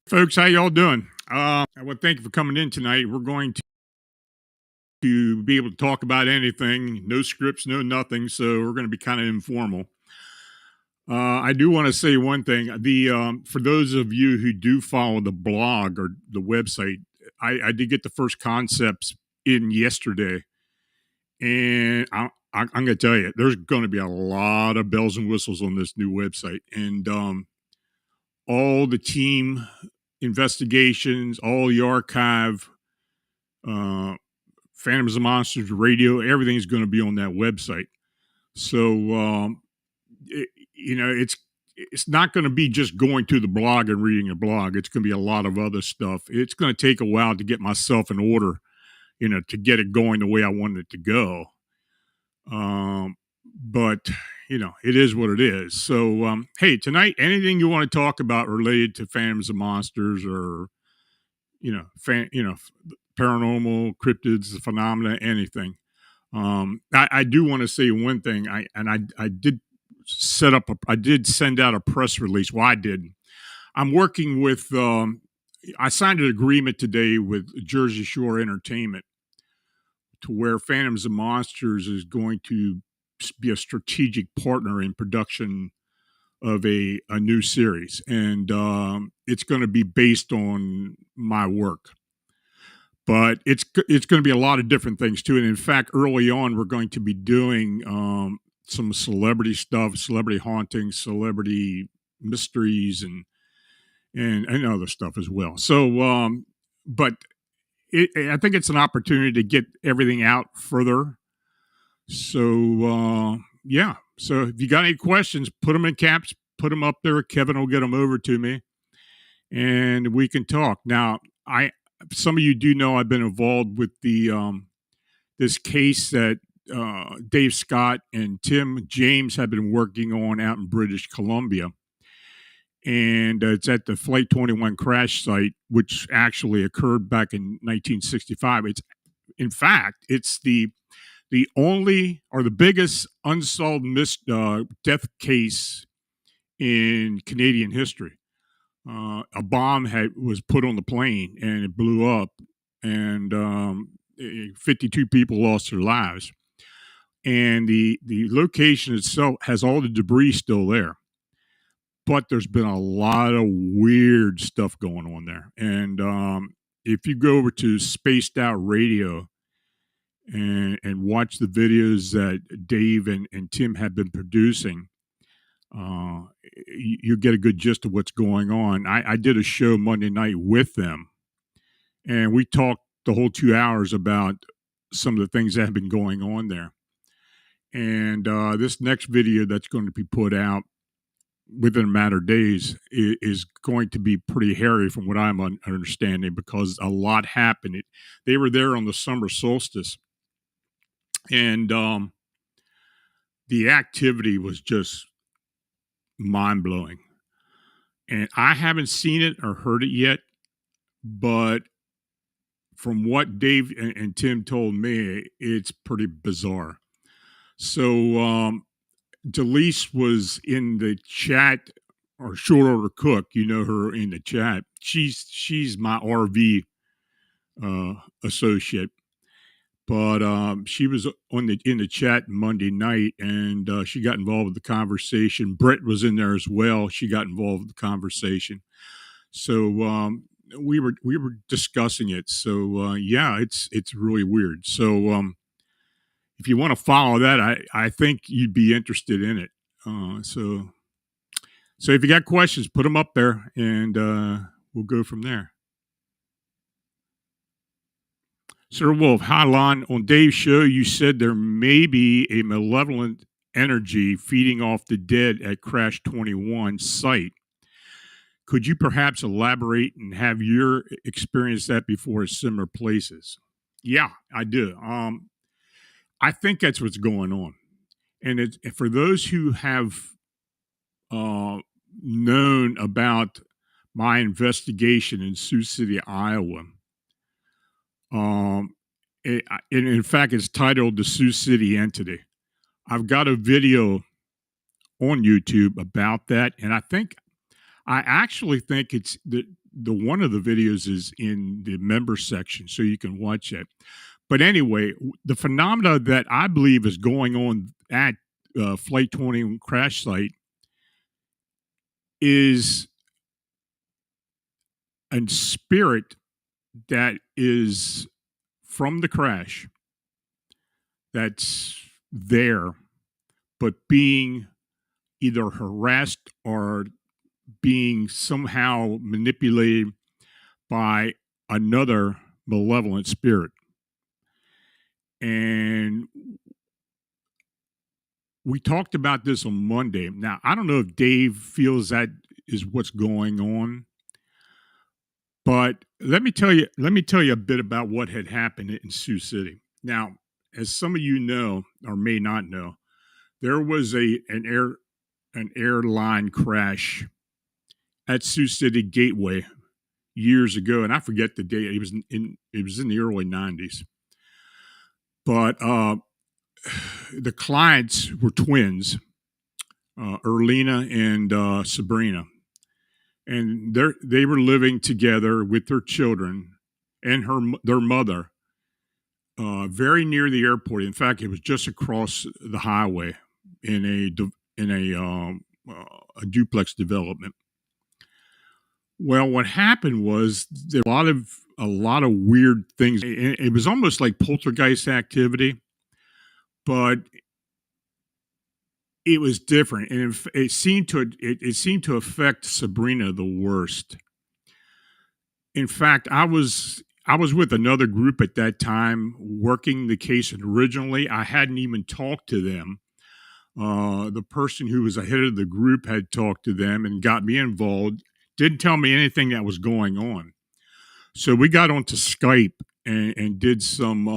Folks, how y'all doing? I want to thank you for coming in tonight. We're going to be able to talk about anything, no scripts, no nothing. So we're going to be kind of informal. I do want to say one thing. For those of you who do follow the blog or the website, I did get the first concepts in yesterday, and I'm going to tell you, there's going to be a lot of bells and whistles on this new website, and all the team investigations, all the archive, Phantoms of Monsters radio, everything's going to be on that website. So, it's not going to be just going to the blog and reading a blog. It's going to be a lot of other stuff. It's going to take a while to get myself in order, to get it going the way I want it to go. But it is what it is. So, hey, tonight, anything you want to talk about related to Phantoms of Monsters or, paranormal, cryptids, the phenomena, anything. I do want to say one thing. I did send out a press release. Well, I did. I'm working with, I signed an agreement today with Jersey Shore Entertainment to where Phantoms of Monsters is going to be a strategic partner in production of a new series. And it's going to be based on my work. But it's going to be a lot of different things too. And in fact, early on, we're going to be doing some celebrity stuff, celebrity hauntings, celebrity mysteries, and other stuff as well. So, but I think it's an opportunity to get everything out further. So, yeah. So if you got any questions, put them in caps, put them up there. Kevin will get them over to me, and we can talk. Now, some of you do know I've been involved with the this case that Dave Scott and Tim James have been working on out in British Columbia. And it's at the Flight 21 crash site, which actually occurred back in 1965. It's the only or the biggest unsolved death case in Canadian history. A bomb was put on the plane and it blew up, and 52 people lost their lives. And the location itself has all the debris still there, but there's been a lot of weird stuff going on there. And if you go over to Spaced Out Radio and watch the videos that Dave and Tim have been producing, uh, you get a good gist of what's going on. I did a show Monday night with them, and we talked the whole 2 hours about some of the things that have been going on there. And this next video that's going to be put out within a matter of days is going to be pretty hairy from what I'm understanding, because a lot happened. They were there on the summer solstice, and the activity was just mind blowing. And I haven't seen it or heard it yet, but from what Dave and Tim told me, it's pretty bizarre. So Delise was in the chat, or Short Order Cook. You know her in the chat. She's my RV associate, but she was in the chat Monday night, and she got involved with the conversation. Brett was in there as well. She got involved with the conversation. So we were discussing it. So yeah, it's really weird. So if you want to follow that, I think you'd be interested in it. So if you got questions, put them up there, and we'll go from there. Sir Wolf, hi Lon. On Dave's show, you said there may be a malevolent energy feeding off the dead at Crash 21 site. Could you perhaps elaborate and have your experienced that before at similar places? Yeah, I do. I think that's what's going on. And it's for those who have known about my investigation in Sioux City, Iowa. In fact, it's titled The Sioux City Entity. I've got a video on YouTube about that, and I actually think it's the one of the videos is in the member section, so you can watch it. But anyway, the phenomena that I believe is going on at Flight 21 crash site is a spirit that is from the crash that's there, but being either harassed or being somehow manipulated by another malevolent spirit. And we talked about this on Monday. Now, I don't know if Dave feels that is what's going on, but let me tell you a bit about what had happened in Sioux City. Now, as some of you know or may not know, there was an airline crash at Sioux City Gateway years ago, and I forget the date. It was in the early 90s. But the clients were twins, Erlina and Sabrina, and they were living together with their children and their mother, very near the airport. In fact, it was just across the highway in a duplex development. Well, what happened was there were a lot of weird things. It was almost like poltergeist activity, but it was different, and it seemed to affect Sabrina the worst. In fact, I was with another group at that time working the case, and originally I hadn't even talked to them. The person who was ahead of the group had talked to them and got me involved. Didn't tell me anything that was going on. So we got onto Skype and did some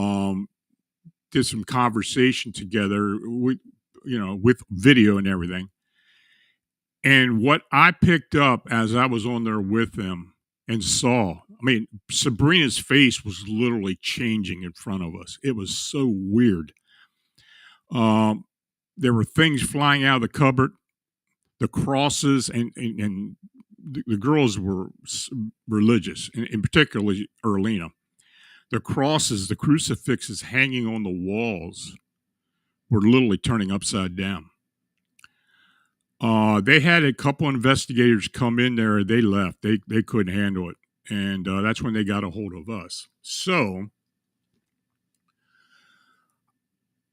conversation together with video and everything. And what I picked up as I was on there with them and saw, I mean, Sabrina's face was literally changing in front of us. It was so weird. There were things flying out of the cupboard, the crosses, and the girls were religious, and particularly Erlina. The crosses, the crucifixes hanging on the walls were literally turning upside down. They had a couple investigators come in there. They left. They couldn't handle it, and that's when they got a hold of us. So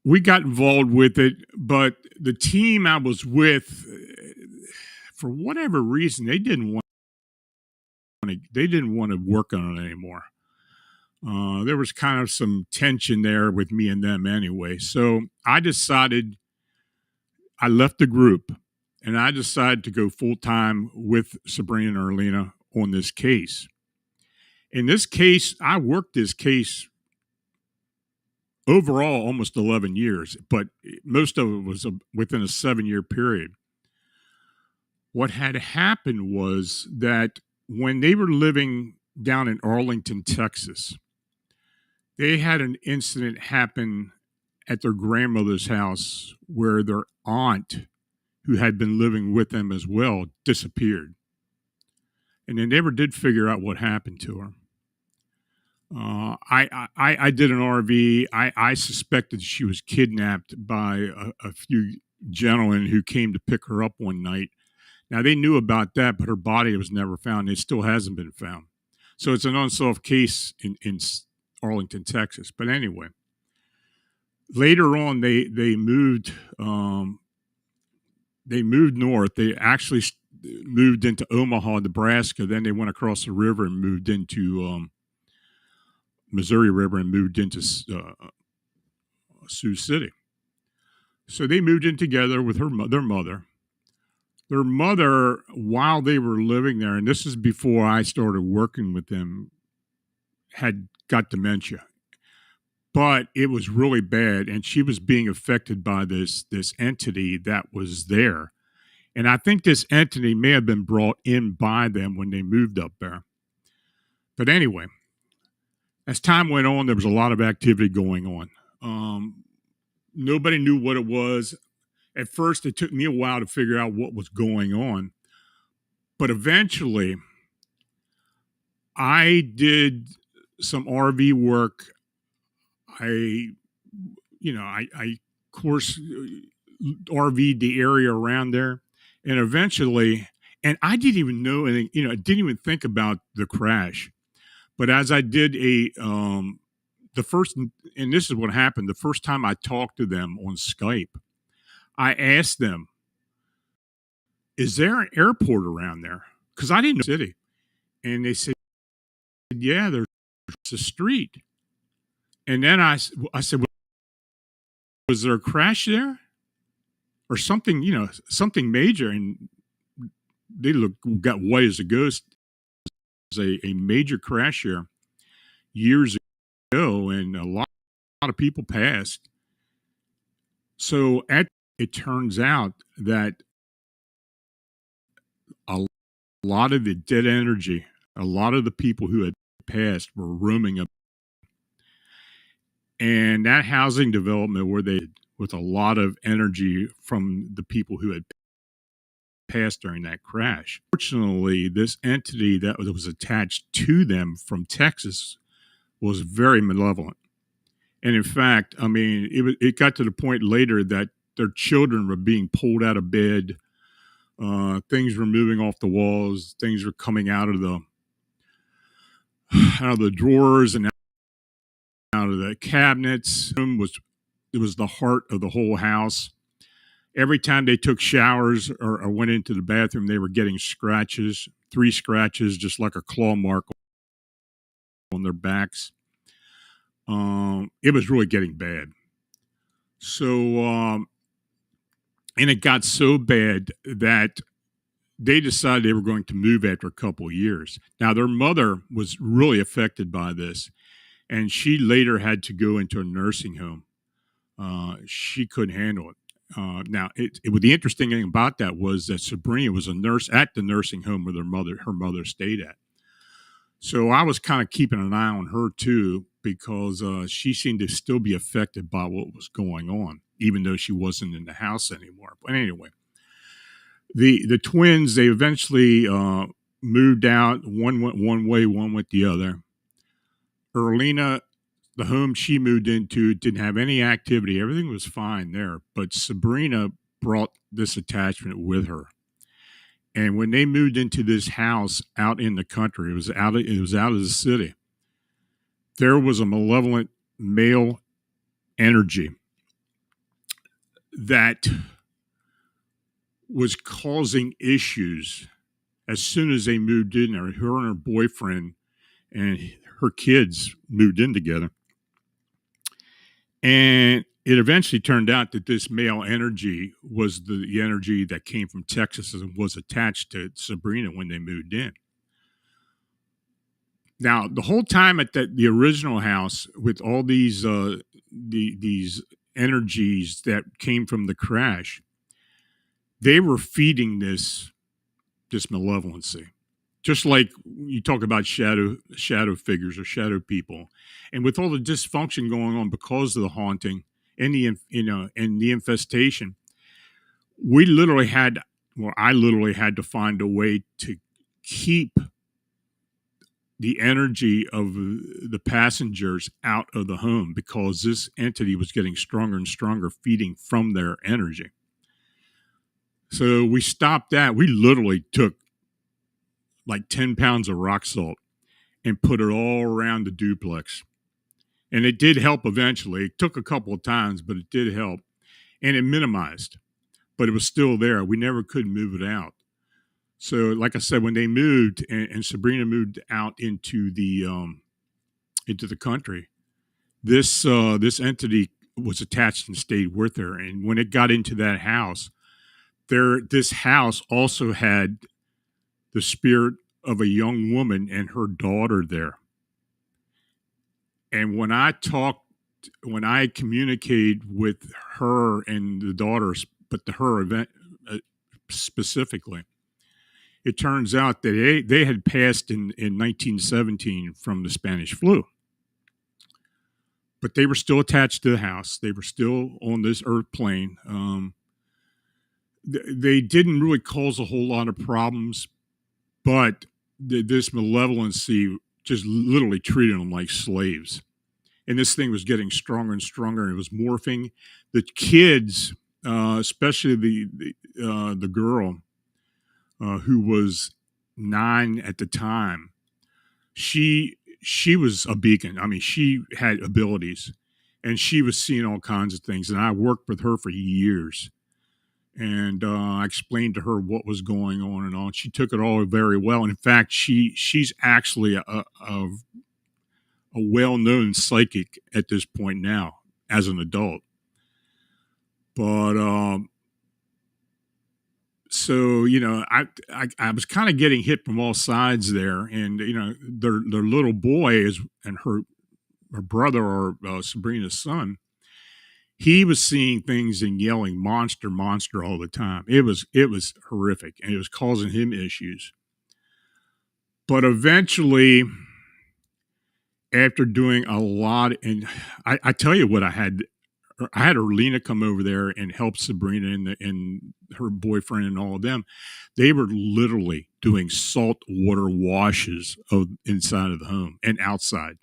we got involved with it, but the team I was with, for whatever reason, they didn't want to work on it anymore. There was kind of some tension there with me and them anyway. So I left the group and I decided to go full time with Sabrina and Erlina on this case. In this case, I worked this case overall almost 11 years, but most of it was within a 7-year period. What had happened was that when they were living down in Arlington, Texas, they had an incident happen at their grandmother's house where their aunt, who had been living with them as well, disappeared. And they never did figure out what happened to her. I did an RV. I suspected she was kidnapped by a few gentlemen who came to pick her up one night. Now, they knew about that, but her body was never found. It still hasn't been found. So it's an unsolved case in Arlington, Texas. But anyway, later on, they moved north. They actually moved into Omaha, Nebraska. Then they went across the river and moved into Missouri River and moved into Sioux City. So they moved in together with their mother. Their mother, while they were living there, and this is before I started working with them, had got dementia. But it was really bad, and she was being affected by this entity that was there. And I think this entity may have been brought in by them when they moved up there. But anyway, as time went on, there was a lot of activity going on. Nobody knew what it was. At first, it took me a while to figure out what was going on. But eventually, I did some RV work. I of course, RV'd the area around there. And eventually, and I didn't even know anything, I didn't even think about the crash. But as I did and this is what happened, the first time I talked to them on Skype, I asked them, is there an airport around there? Because I didn't know the city. And they said, yeah, there's a street. And then I said, was there a crash there? Or something, something major? And they got white as a ghost. It was a major crash here years ago, and a lot of people passed. So it turns out that a lot of the dead energy, a lot of the people who had passed were roaming up. And that housing development where they, with a lot of energy from the people who had passed during that crash. Fortunately, this entity that was attached to them from Texas was very malevolent. And in fact, I mean, it got to the point later that their children were being pulled out of bed. Things were moving off the walls. Things were coming out of the drawers and out of the cabinets. It was the heart of the whole house. Every time they took showers or went into the bathroom, they were getting scratches, 3 scratches, just like a claw mark on their backs. It was really getting bad. So, and it got so bad that they decided they were going to move after a couple of years. Now, their mother was really affected by this, and she later had to go into a nursing home. She couldn't handle it. Now, the interesting thing about that was that Sabrina was a nurse at the nursing home where her mother stayed at. So I was kind of keeping an eye on her too, because she seemed to still be affected by what was going on, even though she wasn't in the house anymore. But anyway, the twins, they eventually moved out. One went one way, one went the other. Erlina, the home she moved into, didn't have any activity. Everything was fine there. But Sabrina brought this attachment with her. And when they moved into this house out in the country, it was out of the city, there was a malevolent male energy that was causing issues as soon as they moved in there. Her and her boyfriend and her kids moved in together. And it eventually turned out that this male energy was the energy that came from Texas and was attached to Sabrina when they moved in. Now, the whole time at the original house, with all these these energies that came from the crash, they were feeding this malevolency. Just like you talk about shadow figures or shadow people, and with all the dysfunction going on because of the haunting and and the infestation, we literally had, well, I literally had to find a way to keep the energy of the passengers out of the home because this entity was getting stronger and stronger, feeding from their energy. So we stopped that. We literally took like 10 pounds of rock salt and put it all around the duplex. And it did help eventually. It took a couple of times, but it did help. And it minimized, but it was still there. We never could move it out. So, like I said, when they moved and Sabrina moved out into the country, this entity was attached and stayed with her. And when it got into that house, this house also had the spirit of a young woman and her daughter there. And when I communicated with her and the daughters, but to her event specifically, it turns out that they had passed in 1917 from the Spanish flu. But they were still attached to the house. They were still on this earth plane. They didn't really cause a whole lot of problems, but this malevolency just literally treated them like slaves. And this thing was getting stronger and stronger, and it was morphing. The kids, especially the girl who was 9 at the time, she was a beacon. I mean, she had abilities, and she was seeing all kinds of things. And I worked with her for years, and I explained to her what was going on and all. And she took it all very well. And in fact, she's actually a well-known psychic at this point now as an adult. But so I was kind of getting hit from all sides there, and their little boy and her brother, or Sabrina's son, he was seeing things and yelling monster, monster all the time. It was horrific, and it was causing him issues. But eventually, after doing a lot, and I tell you what, I had Erlina come over there and help Sabrina and her boyfriend and all of them. They were literally doing salt water washes inside of the home and outside,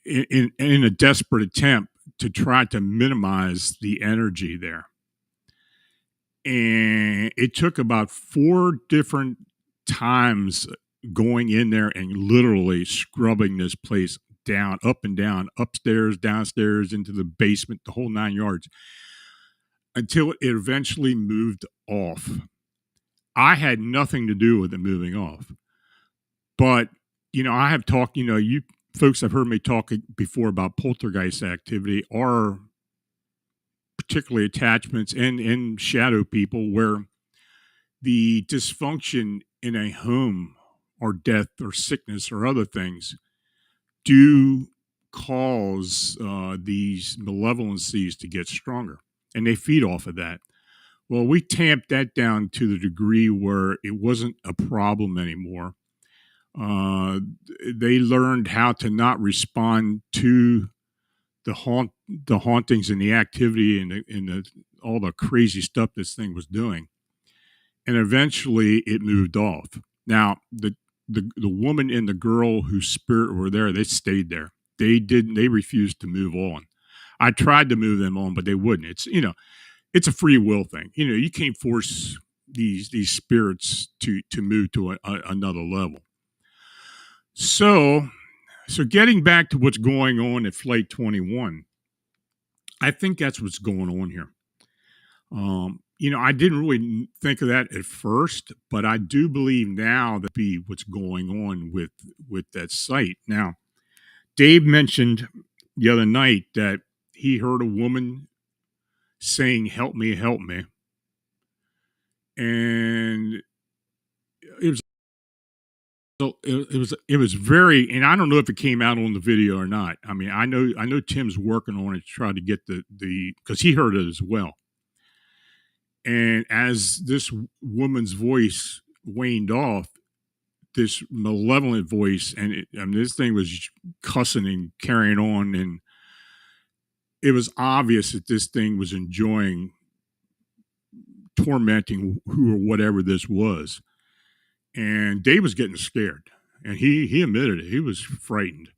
in a desperate attempt to try to minimize the energy there. And it took about 4 different times going in there and literally scrubbing this place down, up and down, upstairs, downstairs, into the basement, the whole 9 yards, until it eventually moved off. I had nothing to do with it moving off. But, I have talked, you folks have heard me talk before about poltergeist activity, or particularly attachments and shadow people, where the dysfunction in a home or death or sickness or other things do cause these malevolencies to get stronger, and they feed off of that. Well, we tamped that down to the degree where it wasn't a problem anymore. They learned how to not respond to the hauntings and the activity and all the crazy stuff this thing was doing, and eventually it moved off. Now, the woman and the girl whose spirit were there, they stayed there. They refused to move on. I tried to move them on, but they wouldn't. It's a free will thing. You can't force these spirits to move to another level. So getting back to what's going on at Flight 21, I think that's what's going on here. I didn't really think of that at first, but I do believe now that be what's going on with that site. Now, Dave mentioned the other night that he heard a woman saying, help me," and it was it was very, and I don't know if it came out on the video or not. I mean, I know Tim's working on it to try to get the because he heard it as well. And as this woman's voice waned off, this malevolent voice, and this thing was cussing and carrying on, and it was obvious that this thing was enjoying tormenting who or whatever this was. And Dave was getting scared, and he admitted it. He was frightened.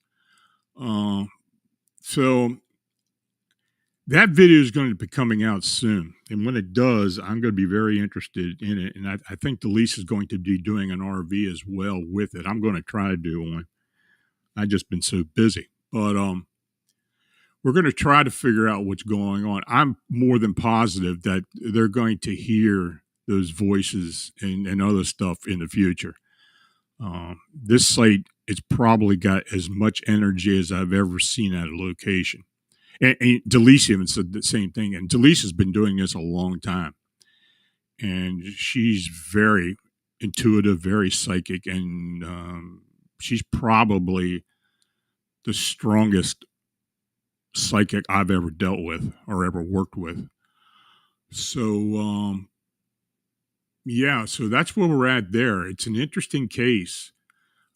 Uh, so that video is going to be coming out soon, and when it does, I'm going to be very interested in it. And I think Delise is going to be doing an RV as well with it. I'm going to try to do one. I've just been so busy, but we're going to try to figure out what's going on. I'm more than positive that they're going to hear those voices and other stuff in the future. This site, it's probably got as much energy as I've ever seen at a location. And Delise even said the same thing. And Delise has been doing this a long time. And she's very intuitive, very psychic, and she's probably the strongest psychic I've ever dealt with or ever worked with. So, yeah, so that's where we're at there. It's an interesting case.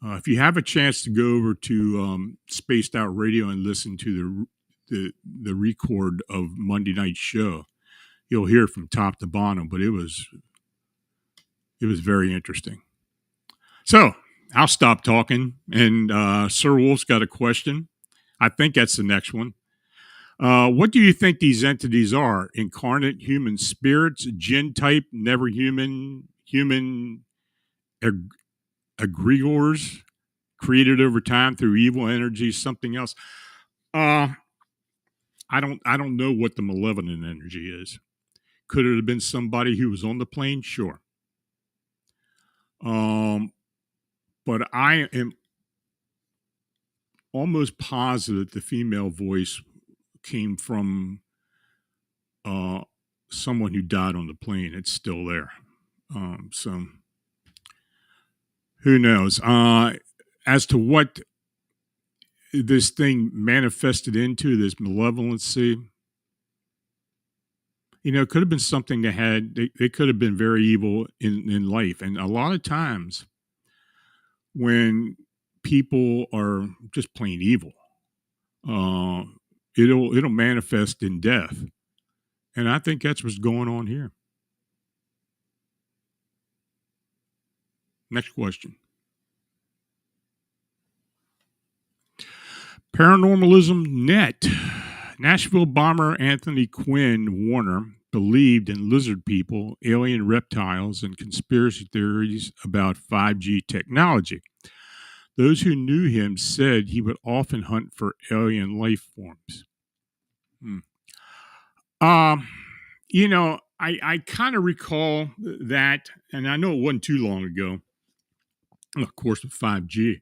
If you have a chance to go over to Spaced Out Radio and listen to the record of Monday night's show, you'll hear it from top to bottom. But it was very interesting. So I'll stop talking, and Sir Wolf's got a question. I think that's the next one. What do you think these entities are? Incarnate human spirits, jinn type, never human, human egregores created over time through evil energies, something else? I don't know what the malevolent energy is. Could it have been somebody who was on the plane? Sure. But I am almost positive the female voice came from someone who died on the plane. It's still there. So who knows? As to what this thing manifested into, this malevolency, it could have been something they could have been very evil in life. And a lot of times when people are just plain evil, it'll manifest in death. And I think that's what's going on here. Next question. Paranormalism Net. Nashville bomber Anthony Quinn Warner believed in lizard people, alien reptiles, and conspiracy theories about 5G technology. Those who knew him said he would often hunt for alien life forms. I kind of recall that, and I know it wasn't too long ago, of course, with 5G.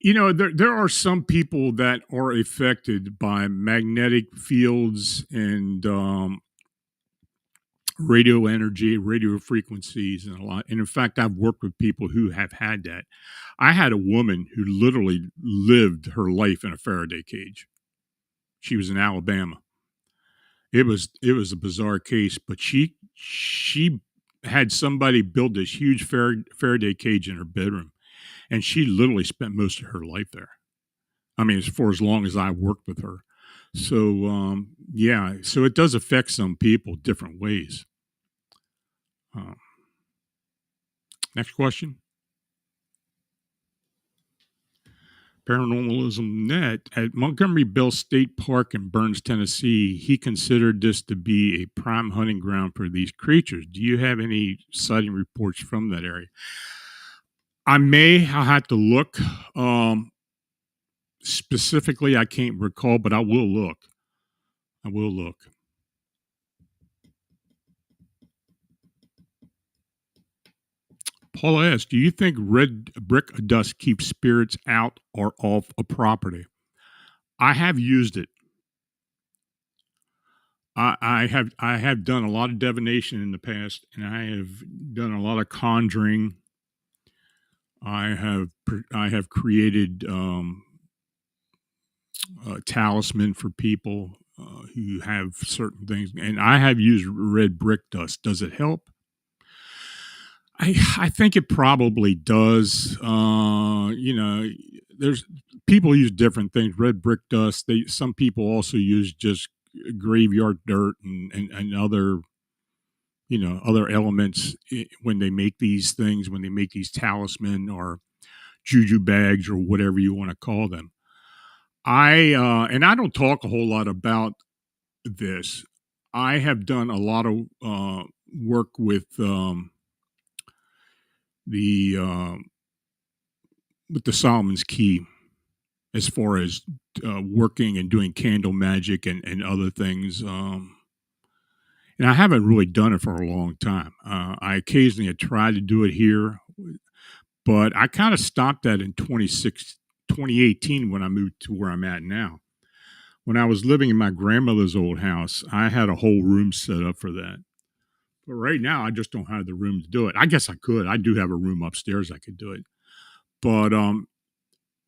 There are some people that are affected by magnetic fields and radio energy, radio frequencies, and a lot. And in fact, I've worked with people who have had that. I had a woman who literally lived her life in a Faraday cage. She was in Alabama. It was a bizarre case, but she had somebody build this huge Faraday cage in her bedroom, and she literally spent most of her life there. I mean, for as long as I worked with her. So yeah, so it does affect some people different ways. Next question. Paranormalism Net. At Montgomery Bell State Park in Burns, Tennessee, he considered this to be a prime hunting ground for these creatures. Do you have any sighting reports from that area? I'll have to look. Specifically, I can't recall, but I will look. Paula asks, do you think red brick dust keeps spirits out or off a property? I have used it. I have done a lot of divination in the past, and I have done a lot of conjuring. I have created a talisman for people who have certain things, and I have used red brick dust. Does it help? I think it probably does. There's people use different things. Red brick dust. Some people also use just graveyard dirt and other other elements when they make these things, when they make these talisman or juju bags or whatever you want to call them. I don't talk a whole lot about this. I have done a lot of work the with the Solomon's Key as far as working and doing candle magic and other things. And I haven't really done it for a long time. I occasionally have tried to do it here, but I kind of stopped that in 2018 when I moved to where I'm at now. When I was living in my grandmother's old house, I had a whole room set up for that. But right now, I just don't have the room to do it. I guess I could. I do have a room upstairs I could do it. But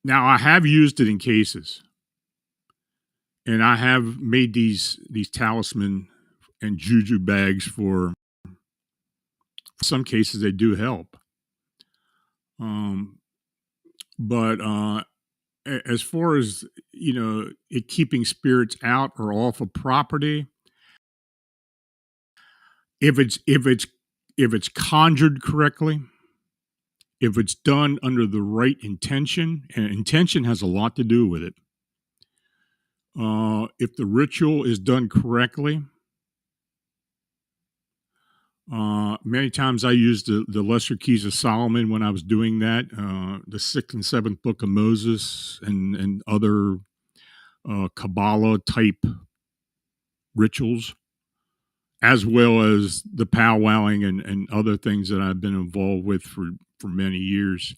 now I have used it in cases, and I have made these talisman and juju bags for some cases. They do help. But as far as it keeping spirits out or off of property, if it's conjured correctly, if it's done under the right intention, and intention has a lot to do with it. If the ritual is done correctly, many times I used the Lesser Keys of Solomon when I was doing that, the sixth and seventh book of Moses, and other Kabbalah type rituals, as well as the powwowing and other things that I've been involved with for many years.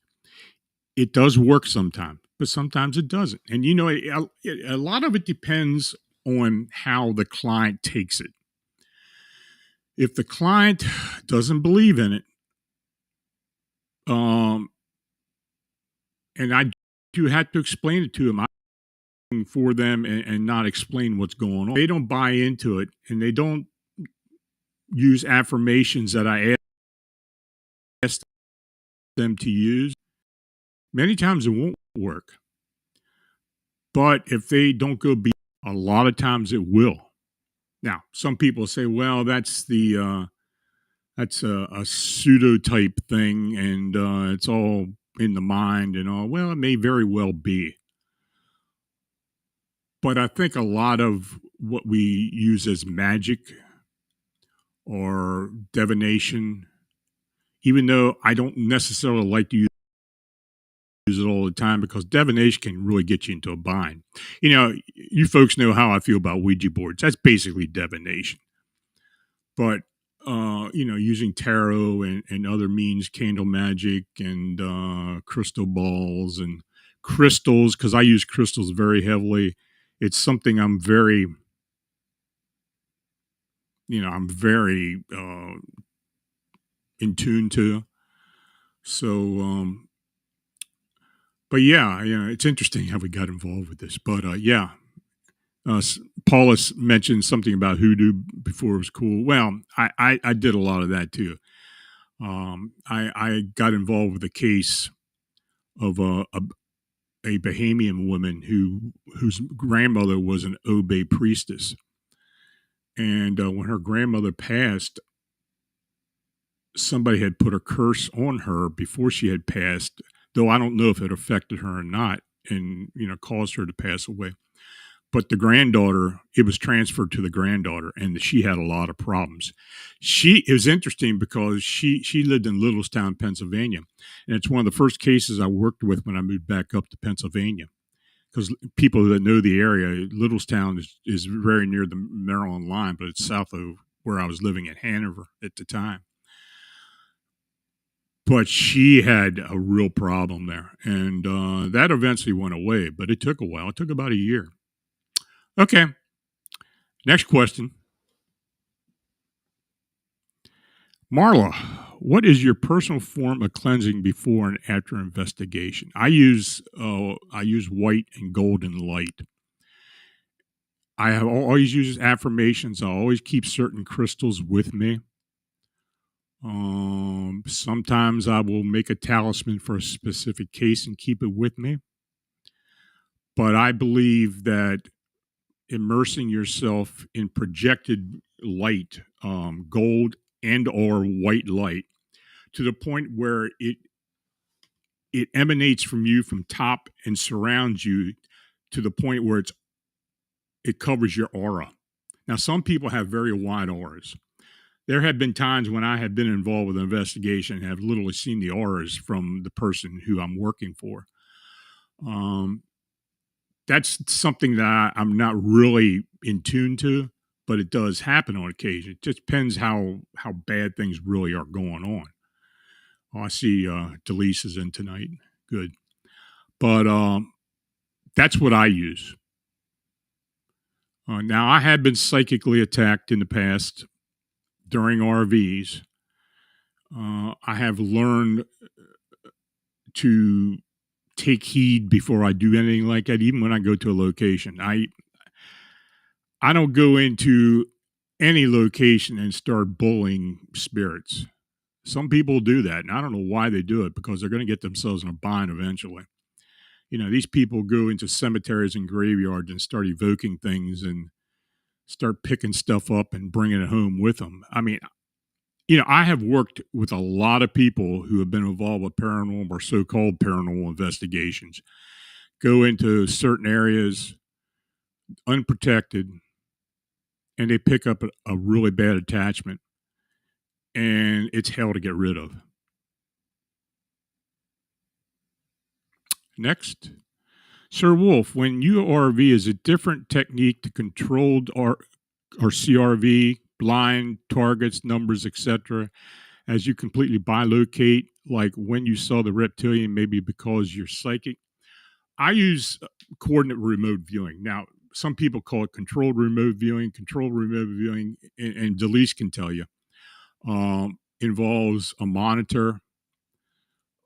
It does work sometimes, but sometimes it doesn't. And a lot of it depends on how the client takes it. If the client doesn't believe in it, and I do have to explain it to them for them and not explain what's going on. They don't buy into it, and they don't use affirmations that I asked them to use. Many times it won't work. But if they don't go beyond, a lot of times it will. Now, some people say, well, that's a pseudo type thing, and it's all in the mind and all. Well, it may very well be. But I think a lot of what we use as magic or divination, even though I don't necessarily like to use it all the time, because divination can really get you into a bind. You folks know how I feel about Ouija boards. That's basically divination. But using tarot and other means, candle magic and crystal balls and crystals, because I use crystals very heavily. It's something I'm very in tune to. So, but yeah, it's interesting how we got involved with this. But yeah, Paulus mentioned something about hoodoo before it was cool. Well, I did a lot of that too. I got involved with a case of a Bahamian woman whose grandmother was an Obe priestess, and when her grandmother passed, somebody had put a curse on her before she had passed. Though I don't know if it affected her or not, and caused her to pass away. But the granddaughter, it was transferred to the granddaughter, and she had a lot of problems. It was interesting because she lived in Littlestown, Pennsylvania, and it's one of the first cases I worked with when I moved back up to Pennsylvania. Because people that know the area, Littlestown is very near the Maryland line, but it's south of where I was living at Hanover at the time. but she had a real problem there, and that eventually went away. But it took a while. It took about a year. Okay, next question, Marla. What is your personal form of cleansing before and after investigation? I use white and golden light. I have always used affirmations. I always keep certain crystals with me. Sometimes I will make a talisman for a specific case and keep it with me. But I believe that immersing yourself in projected light, gold and or white light, to the point where it emanates from you from top and surrounds you to the point where it covers your aura. Now, some people have very wide auras. There have been times when I have been involved with an investigation and have literally seen the auras from the person who I'm working for. That's something that I'm not really in tune to, but it does happen on occasion. It just depends how bad things really are going on. Oh, I see Delise is in tonight. Good. But that's what I use. Now, I have been psychically attacked in the past during RVs. I have learned to take heed before I do anything like that, even when I go to a location. I don't go into any location and start bullying spirits. Some people do that, and I don't know why they do it, because they're going to get themselves in a bind eventually. You know, these people go into cemeteries and graveyards and start evoking things and start picking stuff up and bringing it home with them. I mean, you know, I have worked with a lot of people who have been involved with paranormal or so-called paranormal investigations, go into certain areas unprotected, and they pick up a really bad attachment, and it's hell to get rid of. Next. Sir Wolf, when you RV, is a different technique to controlled or CRV, blind targets, numbers, etc., as you completely bilocate, like when you saw the reptilian, maybe because you're psychic? I use coordinate remote viewing. Now, some people call it controlled remote viewing. Controlled remote viewing, and Delise can tell you, involves a monitor.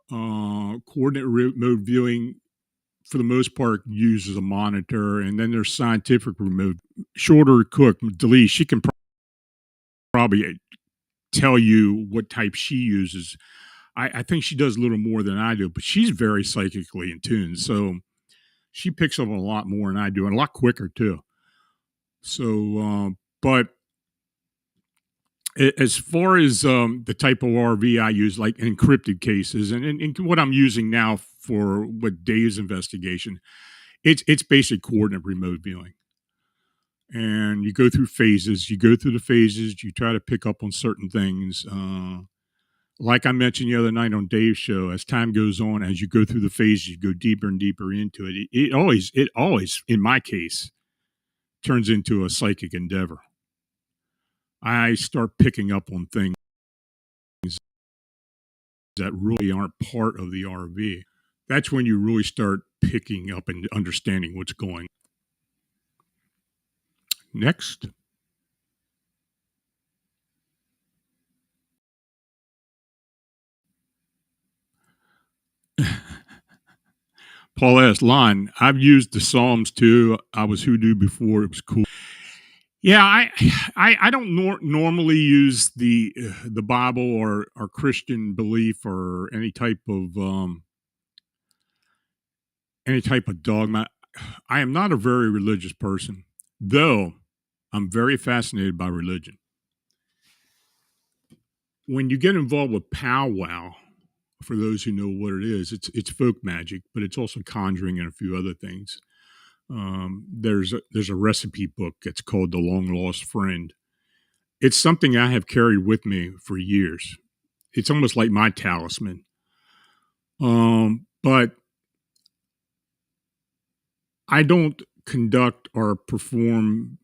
Coordinate remote viewing, for the most part, uses a monitor, and then there's scientific remote. Shorter Cook, Delise, she can probably tell you what type she uses. I think she does a little more than I do, but she's very psychically in tune. So she picks up a lot more than I do, and a lot quicker too. So, but as far as the type of RV I use, like encrypted cases, and what I'm using now for what Dave's investigation, it's basic coordinate remote viewing. And you go through phases. You go through the phases. You try to pick up on certain things. Like I mentioned the other night on Dave's show, as time goes on, as you go through the phases, you go deeper and deeper into it. It always, in my case, turns into a psychic endeavor. I start picking up on things that really aren't part of the RV. That's when you really start picking up and understanding what's going on. Next. Paul S. Lon, I've used the Psalms too. I was hoodoo before. It was cool. Yeah, I don't normally use the Bible or Christian belief or any type of dogma. I am not a very religious person, though I'm very fascinated by religion. When you get involved with powwow, for those who know what it is, it's folk magic, but it's also conjuring and a few other things. There's a recipe book that's called The Long Lost Friend. It's something I have carried with me for years. It's almost like my talisman. But I don't conduct or perform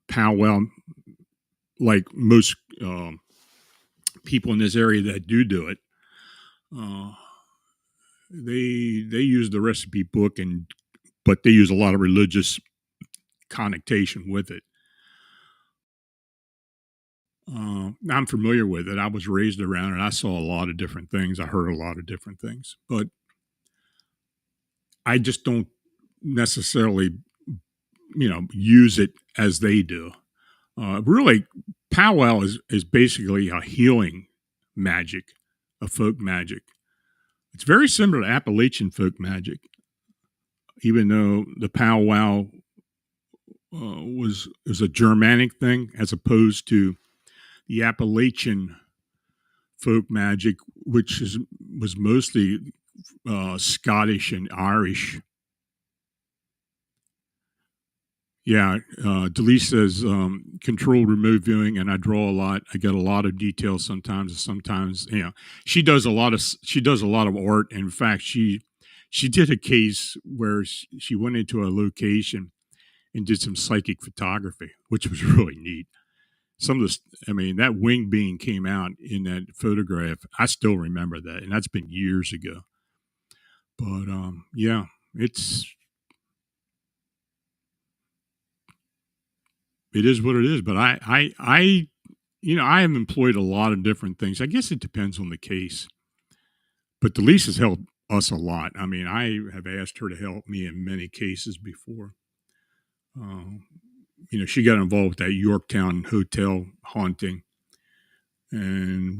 powwow like most people in this area that do it. Uh, they use the recipe book, but they use a lot of religious connotation with it. I'm familiar with it. I was raised around it. I saw a lot of different things. I heard a lot of different things, but I just don't necessarily, use it as they do. Really, powwow is basically a healing magic, a folk magic. It's very similar to Appalachian folk magic, even though the powwow was a Germanic thing as opposed to the Appalachian folk magic, which was mostly Scottish and Irish. Yeah, Delise says controlled remote viewing, and I draw a lot. I get a lot of details sometimes. Sometimes, she does a lot of art. In fact, she did a case where she went into a location and did some psychic photography, which was really neat. Some of this, I mean, that wing being came out in that photograph. I still remember that, and that's been years ago. But yeah, it is what it is. But I have employed a lot of different things. I guess it depends on the case. But Delise has helped us a lot. I mean, I have asked her to help me in many cases before. Um, she got involved with that Yorktown hotel haunting, and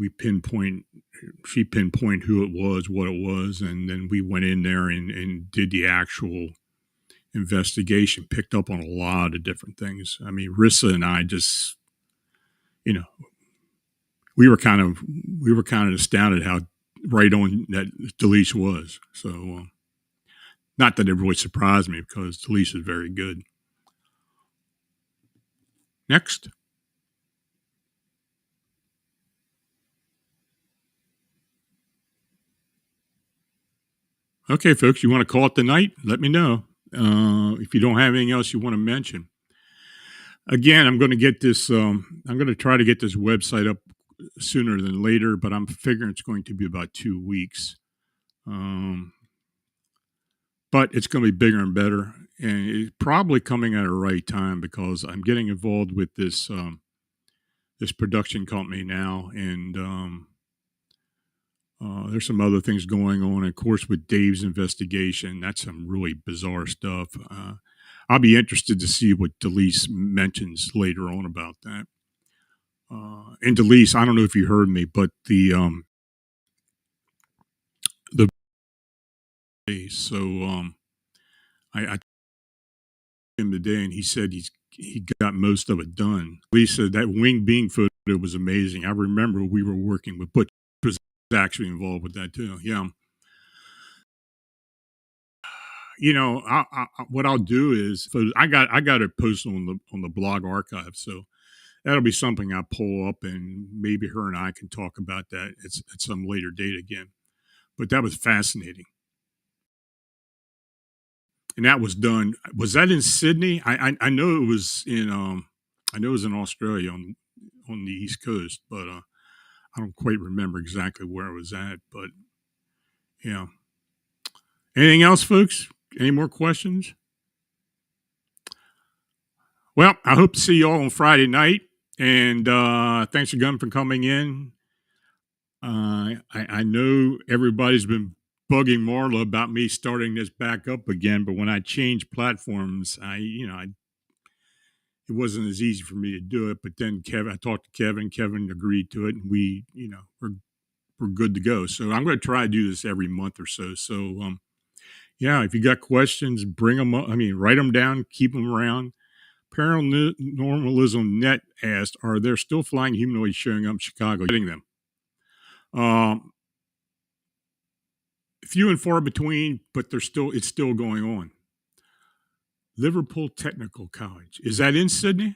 she pinpointed who it was, what it was, and then we went in there and did the actual investigation, picked up on a lot of different things. I mean, Rissa and I just, you know, we were kind of astounded how right on that Delise was. So, not that it really surprised me because Delise is very good. Next. Okay, folks, you want to call it the night? Let me know. If you don't have anything else you want to mention. Again, I'm going to get this. I'm going to try to get this website up sooner than later, but I'm figuring it's going to be about 2 weeks. Um, but it's going to be bigger and better, and it's probably coming at a right time because I'm getting involved with this production company now, and there's some other things going on. Of course, with Dave's investigation, that's some really bizarre stuff. I'll be interested to see what Delise mentions later on about that. And Delise, I don't know if you heard me, but the so I him today, and he said he got most of it done. Lisa, that wing being photo was amazing. I remember we were working with Butch was actually involved with that too. Yeah, what I'll do is I got it posted on the blog archive, so that'll be something I pull up, and maybe her and I can talk about that at some later date again. But that was fascinating, and that was done. Was that in Sydney? I know it was in I know it was in Australia on the East Coast, but I don't quite remember exactly where it was at. But yeah, anything else, folks? Any more questions? Well, I hope to see you all on Friday night, and thanks again for coming in. I know everybody's been bugging Marla about me starting this back up again, but when I changed platforms, it wasn't as easy for me to do it. But then I talked to Kevin. Kevin agreed to it, and we're good to go. So I'm going to try to do this every month or so. So yeah, if you got questions, bring them up. I mean, write them down, keep them around. Paranormalism Net asked, "Are there still flying humanoids showing up in Chicago?" Getting them. Um, Few and far between, but it's still going on. Liverpool Technical College, is that in Sydney?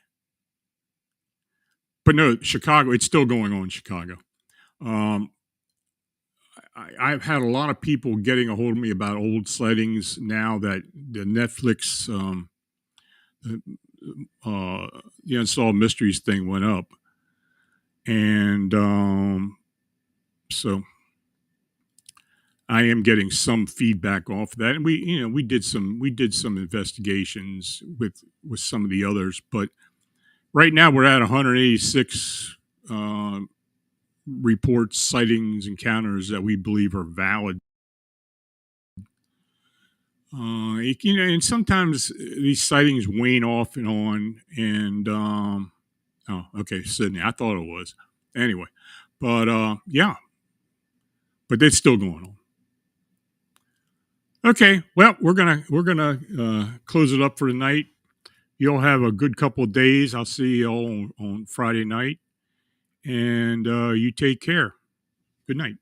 But no, Chicago. It's still going on in Chicago. Um, I've had a lot of people getting a hold of me about old sightings now that the Netflix the Unsolved Mysteries thing went up, and so I am getting some feedback off of that, and we did some investigations with some of the others, but right now we're at 186 uh, reports, sightings, encounters that we believe are valid. And sometimes these sightings wane off and on, and oh, okay, Sydney. I thought it was anyway, but yeah, but it's still going on. Okay, well, we're gonna close it up for tonight. You'll have a good couple of days. I'll see you all on Friday night, and you take care. Good night.